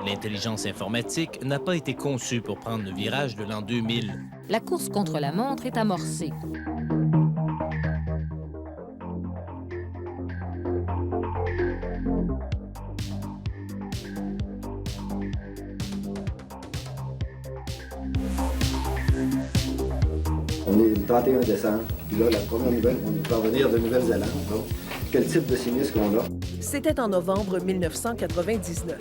L'intelligence informatique n'a pas été conçue pour prendre le virage de l'an 2000. La course contre la montre est amorcée. On est le 31 décembre, puis là, la première nouvelle qu'on est parvenir de Nouvelle-Zélande. Donc, quel type de sinistre qu'on a? C'était en novembre 1999.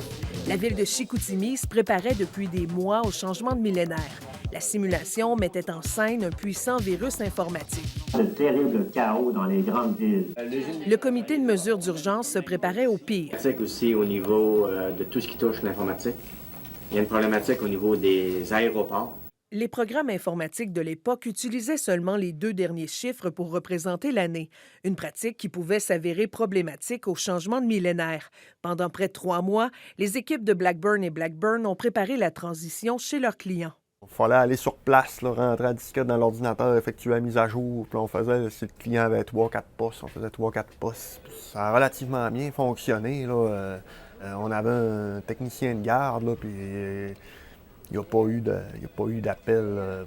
La ville de Chicoutimi se préparait depuis des mois au changement de millénaire. La simulation mettait en scène un puissant virus informatique. De terribles chaos dans les grandes villes. Le comité de mesures d'urgence se préparait au pire. Aussi au niveau de tout ce qui touche l'informatique. Il y a une problématique au niveau des aéroports. Les programmes informatiques de l'époque utilisaient seulement les 2 derniers chiffres pour représenter l'année, une pratique qui pouvait s'avérer problématique au changement de millénaire. Pendant près de 3 mois, les équipes de Blackburn et Blackburn ont préparé la transition chez leurs clients. Il fallait aller sur place, là, rentrer la disquette dans l'ordinateur, effectuer la mise à jour. Puis on faisait, si le client avait 3-4 postes, on faisait 3-4 postes. Ça a relativement bien fonctionné, là. On avait un technicien de garde, là, puis il n'y a pas eu d'appel,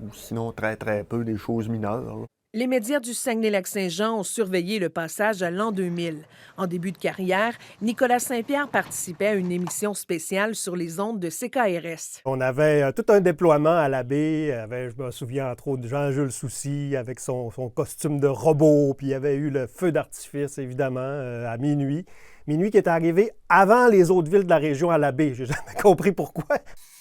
ou sinon très peu, des choses mineures, là. Les médias du Saguenay-Lac-Saint-Jean ont surveillé le passage à l'an 2000. En début de carrière, Nicolas Saint-Pierre participait à une émission spéciale sur les ondes de CKRS. On avait tout un déploiement à la baie. Je me souviens entre autres de Jean-Jules Soucy avec son costume de robot. Puis il y avait eu le feu d'artifice, évidemment, à minuit. Minuit qui est arrivé avant les autres villes de la région à la baie. J'ai jamais compris pourquoi.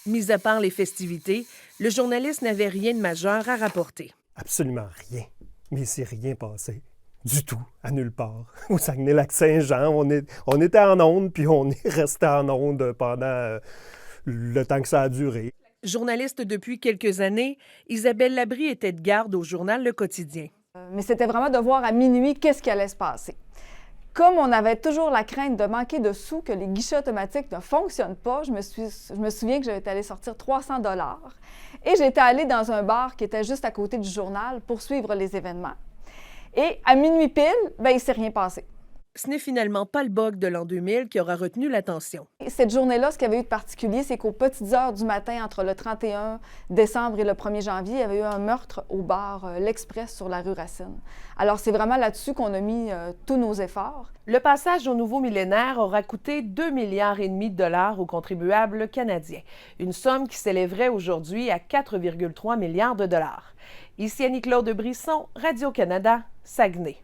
Mis à part les festivités, le journaliste n'avait rien de majeur à rapporter. Absolument rien. Mais il s'est rien passé. Du tout, à nulle part. Au Saguenay-Lac-Saint-Jean, on était en onde, puis on est resté en onde pendant le temps que ça a duré. Journaliste depuis quelques années, Isabelle Labrie était de garde au journal Le Quotidien. Mais c'était vraiment de voir à minuit qu'est-ce qui allait se passer. Comme on avait toujours la crainte de manquer de sous, que les guichets automatiques ne fonctionnent pas, je me souviens que j'étais allée sortir 300 $ et j'étais allée dans un bar qui était juste à côté du journal pour suivre les événements. Et à minuit pile, il ne s'est rien passé. Ce n'est finalement pas le bug de l'an 2000 qui aura retenu l'attention. Cette journée-là, ce qu'il y avait eu de particulier, c'est qu'aux petites heures du matin, entre le 31 décembre et le 1er janvier, il y avait eu un meurtre au bar L'Express sur la rue Racine. Alors, c'est vraiment là-dessus qu'on a mis tous nos efforts. Le passage au nouveau millénaire aura coûté 2,5 milliards de $ aux contribuables canadiens, une somme qui s'élèverait aujourd'hui à 4,3 milliards de $. Ici Annie-Claude Brisson, Radio-Canada, Saguenay.